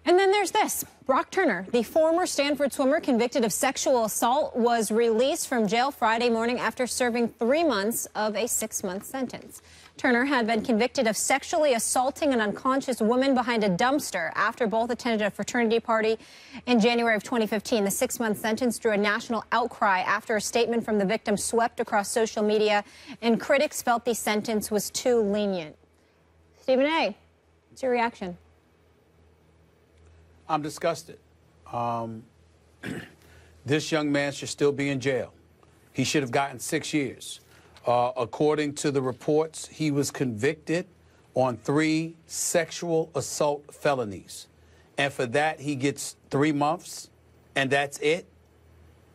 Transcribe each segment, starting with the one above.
And then there's this. Brock Turner, the former Stanford swimmer convicted of sexual assault, was released from jail Friday morning after serving 3 months of a 6-month sentence. Turner had been convicted of sexually assaulting an unconscious woman behind a dumpster after both attended a fraternity party in January of 2015. The 6-month sentence drew a national outcry after a statement from the victim swept across social media, and critics felt the sentence was too lenient. Stephen A., what's your reaction? I'm disgusted. This young man should still be in jail. He should have gotten 6 years. According to the reports, he was convicted on 3 sexual assault felonies. And for that, he gets 3 months, and that's it.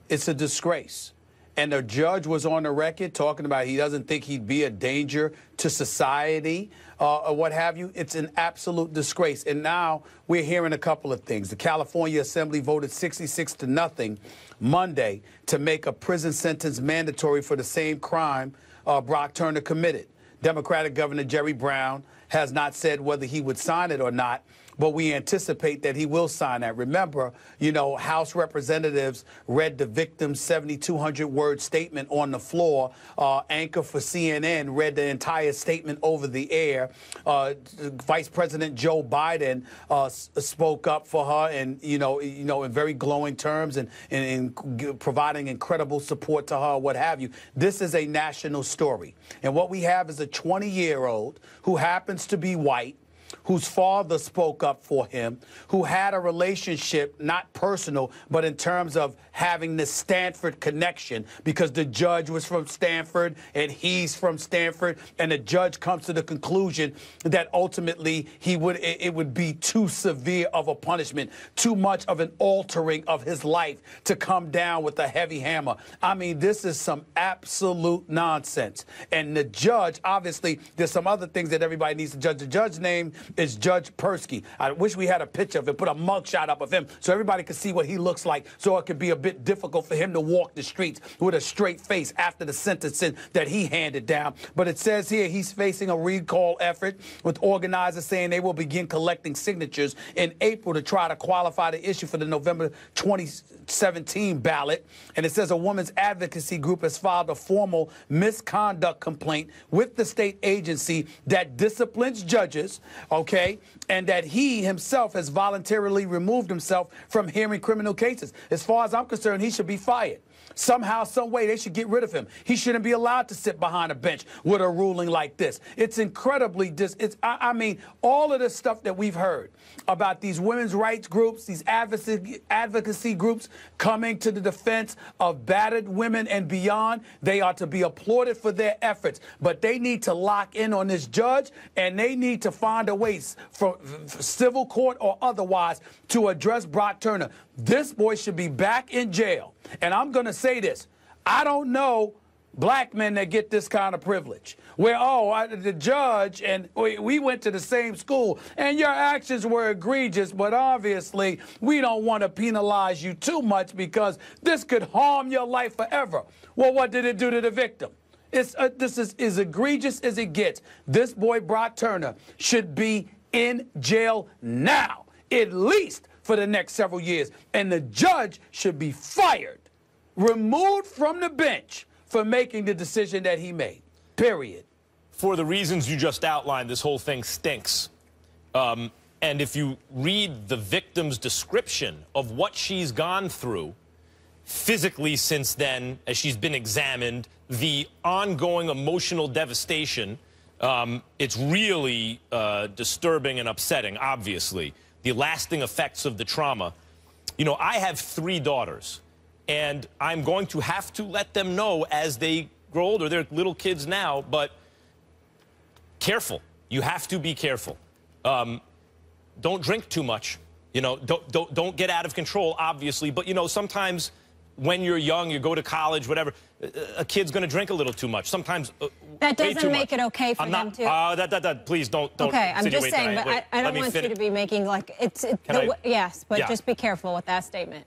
It's a disgrace. And the judge was on the record talking about he doesn't think he'd be a danger to society or what have you. It's an absolute disgrace. And now we're hearing a couple of things. The California Assembly voted 66-0 Monday to make a prison sentence mandatory for the same crime Brock Turner committed. Democratic Governor Jerry Brown has not said whether he would sign it or not, but we anticipate that he will sign that. Remember, you know, House representatives read the victim's 7,200-word statement on the floor. Anchor for CNN read the entire statement over the air. Vice President Joe Biden spoke up for her, and in very glowing terms, and providing incredible support to her, what have you. This is a national story, and what we have is a 20-year-old who happens to be white, whose father spoke up for him, who had a relationship, not personal, but in terms of having the Stanford connection, because the judge was from Stanford and he's from Stanford, and the judge comes to the conclusion that ultimately it would be too severe of a punishment, too much of an altering of his life to come down with a heavy hammer. I mean, this is some absolute nonsense. And the judge, obviously, there's some other things that everybody needs to judge. The judge's name is Judge Persky. I wish we had a picture of him, put a mugshot up of him so everybody could see what he looks like, so it could be a bit difficult for him to walk the streets with a straight face after the sentencing that he handed down. But it says here he's facing a recall effort, with organizers saying they will begin collecting signatures in April to try to qualify the issue for the November 2017 ballot. And it says a women's advocacy group has filed a formal misconduct complaint with the state agency that disciplines judges, okay, and that he himself has voluntarily removed himself from hearing criminal cases. As far as I'm concerned, he should be fired. Somehow, some way, they should get rid of him. He shouldn't be allowed to sit behind a bench with a ruling like this. It's incredibly, I mean, all of the stuff that we've heard about these women's rights groups, these advocacy groups coming to the defense of battered women and beyond, they are to be applauded for their efforts. But they need to lock in on this judge, and they need to find a way, for civil court or otherwise, to address Brock Turner. This boy should be back in jail. And I'm going to say this. I don't know black men that get this kind of privilege, where, the judge and we went to the same school, and your actions were egregious, but obviously we don't want to penalize you too much because this could harm your life forever. Well, what did it do to the victim? This is as egregious as it gets. This boy, Brock Turner, should be in jail now, at least for the next several years. And the judge should be fired, removed from the bench for making the decision that he made, period. For the reasons you just outlined, this whole thing stinks. And if you read the victim's description of what she's gone through physically since then, as she's been examined, the ongoing emotional devastation, it's really disturbing and upsetting, obviously. The lasting effects of the trauma. You know, I have 3 daughters, and I'm going to have to let them know as they grow older. They're little kids now, but careful. You have to be careful. Don't drink too much. You know, don't get out of control, obviously. But, you know, sometimes when you're young, you go to college, whatever, a kid's going to drink a little too much. Sometimes that doesn't make it okay for them to. Please don't. Okay, I'm just saying, but I don't want you to be making like yes, but just be careful with that statement.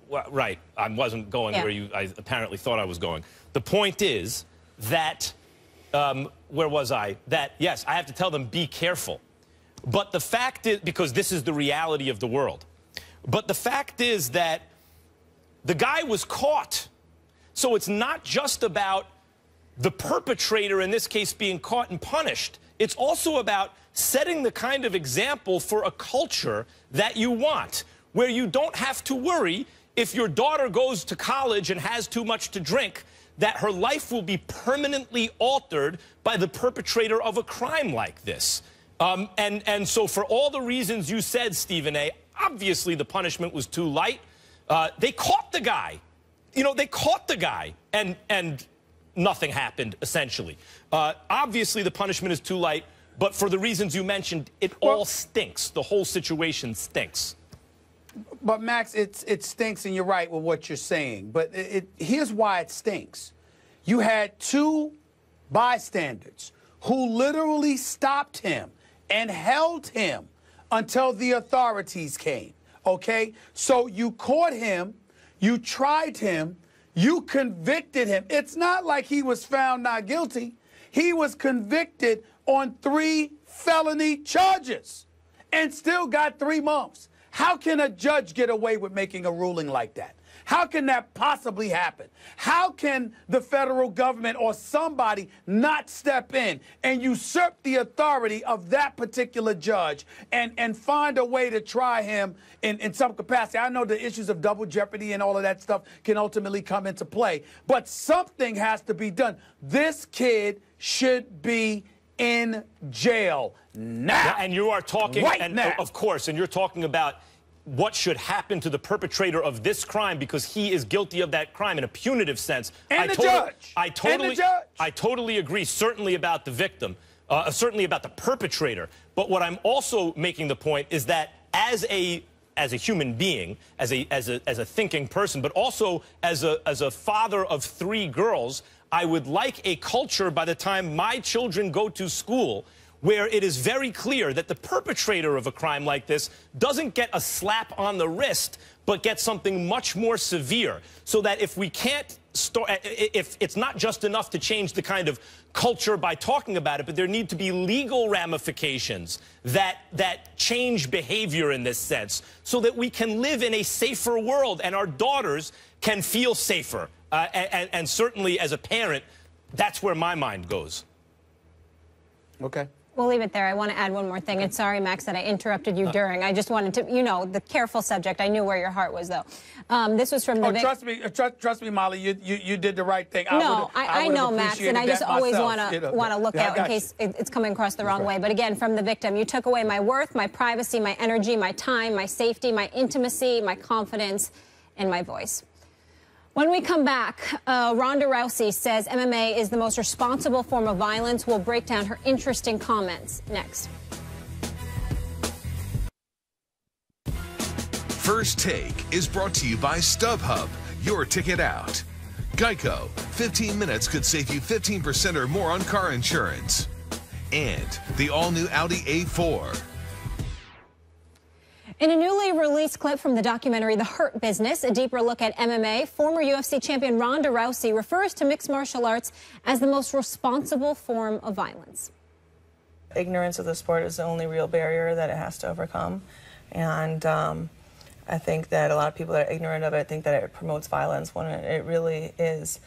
Well, right, I wasn't going where I apparently thought I was going. The point is that where was I? That yes, I have to tell them be careful. But the fact is, because this is the reality of the world, but the fact is that the guy was caught. So it's not just about the perpetrator, in this case, being caught and punished. It's also about setting the kind of example for a culture that you want, where you don't have to worry if your daughter goes to college and has too much to drink, that her life will be permanently altered by the perpetrator of a crime like this. And so for all the reasons you said, Stephen A., obviously the punishment was too light. They caught the guy. You know, they caught the guy, and nothing happened, essentially. Obviously the punishment is too light, but for the reasons you mentioned, it all stinks. The whole situation stinks. But, Max, it stinks, and you're right with what you're saying. But here's why it stinks. You had two bystanders who literally stopped him and held him until the authorities came, okay? So you caught him, you tried him, you convicted him. It's not like he was found not guilty. He was convicted on 3 felony charges and still got 3 months. How can a judge get away with making a ruling like that? How can that possibly happen? How can the federal government or somebody not step in and usurp the authority of that particular judge and find a way to try him in some capacity? I know the issues of double jeopardy and all of that stuff can ultimately come into play, but something has to be done. This kid should be in jail now. And you are talking, right now. Of course, and you're talking about what should happen to the perpetrator of this crime because he is guilty of that crime in a punitive sense. And the judge. I totally agree, certainly about the victim, certainly about the perpetrator. But what I'm also making the point is that as a human being, as a thinking person, but also as a father of 3 girls, I would like a culture by the time my children go to school where it is very clear that the perpetrator of a crime like this doesn't get a slap on the wrist, but gets something much more severe. So that if we can't if it's not just enough to change the kind of culture by talking about it, but there need to be legal ramifications that change behavior in this sense, so that we can live in a safer world and our daughters can feel safer. And certainly as a parent, that's where my mind goes. Okay. We'll leave it there. I want to add one more thing. And sorry, Max, that I interrupted you during. I just wanted to, you know, the careful subject. I knew where your heart was, though. This was from the... trust me, Molly. You did the right thing. I know, Max, and I just always want to look out in case it's coming across the wrong way. But again, from the victim, you took away my worth, my privacy, my energy, my time, my safety, my intimacy, my confidence, and my voice. When we come back, Ronda Rousey says MMA is the most responsible form of violence. We'll break down her interesting comments next. First Take is brought to you by StubHub, your ticket out. Geico, 15 minutes could save you 15% or more on car insurance. And the all-new Audi A4. In a newly released clip from the documentary The Hurt Business, a deeper look at MMA, former UFC champion Ronda Rousey refers to mixed martial arts as the most responsible form of violence. Ignorance of the sport is the only real barrier that it has to overcome. And I think that a lot of people that are ignorant of it think that it promotes violence when it really is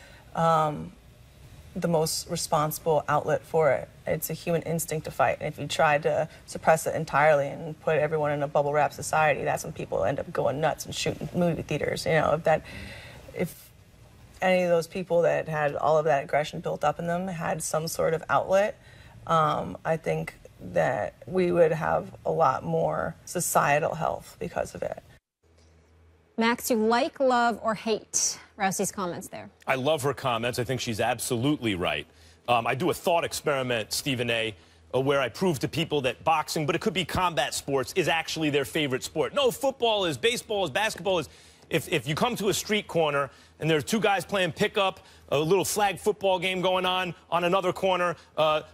the most responsible outlet for it. It's a human instinct to fight. And if you try to suppress it entirely and put everyone in a bubble wrap society, that's when people end up going nuts and shooting movie theaters. You know, if any of those people that had all of that aggression built up in them had some sort of outlet, I think that we would have a lot more societal health because of it. Max, you like, love, or hate Rousey's comments there? I love her comments. I think she's absolutely right. I do a thought experiment, Stephen A., where I prove to people that boxing, but it could be combat sports, is actually their favorite sport. No, football is, baseball is, basketball is. If you come to a street corner and there are 2 guys playing pickup, a little flag football game going on another corner,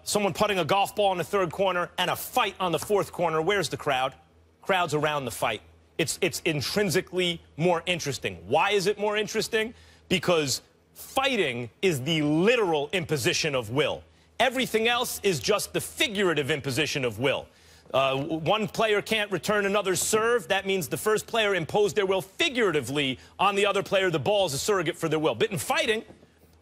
someone putting a golf ball in the 3rd corner, and a fight on the 4th corner, where's the crowd? Crowd's around the fight. It's intrinsically more interesting. Why is it more interesting? Because fighting is the literal imposition of will. Everything else is just the figurative imposition of will. One player can't return another's serve. That means the first player imposed their will figuratively on the other player. The ball is a surrogate for their will. But in fighting,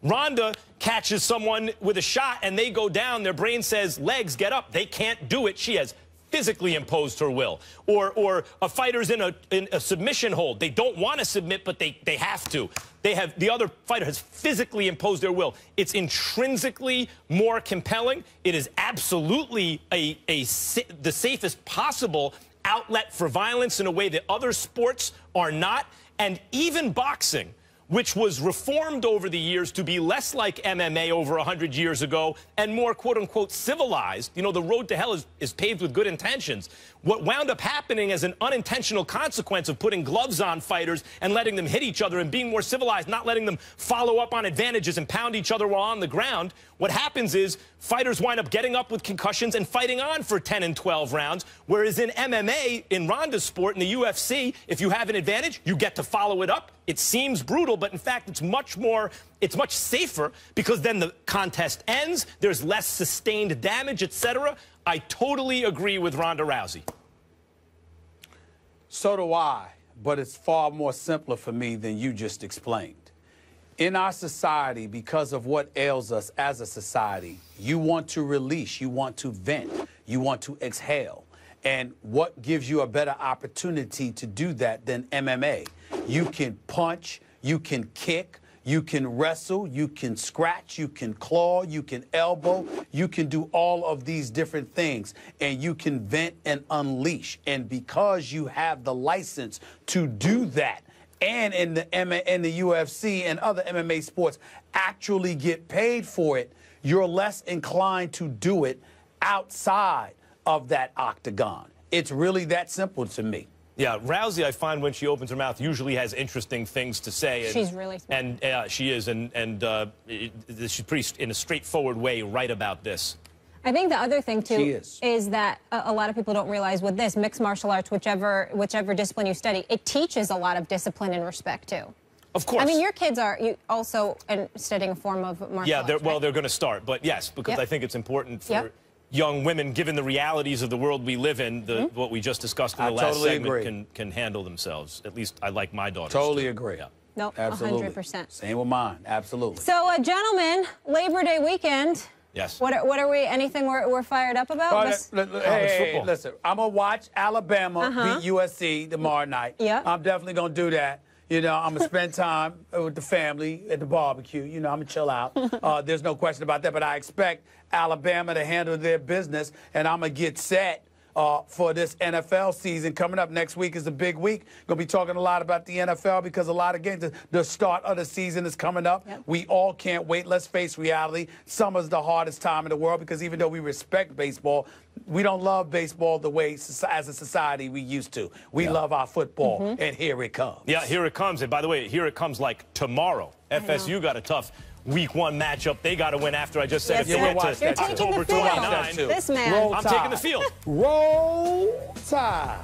Ronda catches someone with a shot and they go down. Their brain says, legs, get up. They can't do it. She has physically imposed her will. Or a fighter's in a submission hold. They don't want to submit, but they have to. The other fighter has physically imposed their will. It's intrinsically more compelling. It is absolutely the safest possible outlet for violence in a way that other sports are not. And even boxing, which was reformed over the years to be less like MMA over 100 years ago and more, quote-unquote, civilized. You know, the road to hell is paved with good intentions. What wound up happening as an unintentional consequence of putting gloves on fighters and letting them hit each other and being more civilized, not letting them follow up on advantages and pound each other while on the ground, what happens is fighters wind up getting up with concussions and fighting on for 10 and 12 rounds, whereas in MMA, in Ronda's sport, in the UFC, if you have an advantage, you get to follow it up. It seems brutal, but in fact, it's much safer because then the contest ends, there's less sustained damage, etc. I totally agree with Ronda Rousey. So do I, but it's far more simpler for me than you just explained. In our society, because of what ails us as a society, you want to release, you want to vent, you want to exhale. And what gives you a better opportunity to do that than MMA? You can punch, you can kick, you can wrestle, you can scratch, you can claw, you can elbow, you can do all of these different things, and you can vent and unleash. And because you have the license to do that, and in the UFC and other MMA sports actually get paid for it, you're less inclined to do it outside of that octagon. It's really that simple to me. Yeah, Rousey, I find when she opens her mouth, usually has interesting things to say. And, she's really smart. And she is, and she's pretty, in a straightforward way, right about this. I think the other thing, too, is that a lot of people don't realize with this, mixed martial arts, whichever discipline you study, it teaches a lot of discipline and respect, too. Of course. I mean, your kids are also studying a form of martial arts, well, right? they're going to start, but yes, because I think it's important for young women, given the realities of the world we live in, what we just discussed in the last segment, can handle themselves. At least I like my daughters. Totally agree. Yeah. No, absolutely. 100%. Same with mine. Absolutely. So, gentlemen, Labor Day weekend. Yes. What are we? Anything we're fired up about? Hey, listen, I'm gonna watch Alabama beat USC tomorrow night. Yeah. I'm definitely gonna do that. You know, I'm gonna spend time with the family at the barbecue. You know, I'm gonna chill out. There's no question about that. But I expect Alabama to handle their business, and I'm gonna get set for this NFL season. Coming up next week is a big week. Gonna be talking a lot about the NFL because a lot of games, the start of the season is coming up. Yep. We all can't wait. Let's face reality. Summer's the hardest time in the world because even though we respect baseball, we don't love baseball the way, as a society, we used to. We love our football, and here it comes. Yeah, here it comes. And by the way, here it comes like tomorrow. FSU got a tough Week 1 matchup. They got to win after I just said yes, if they get to October 29. This man. I'm taking the field. Roll Tide.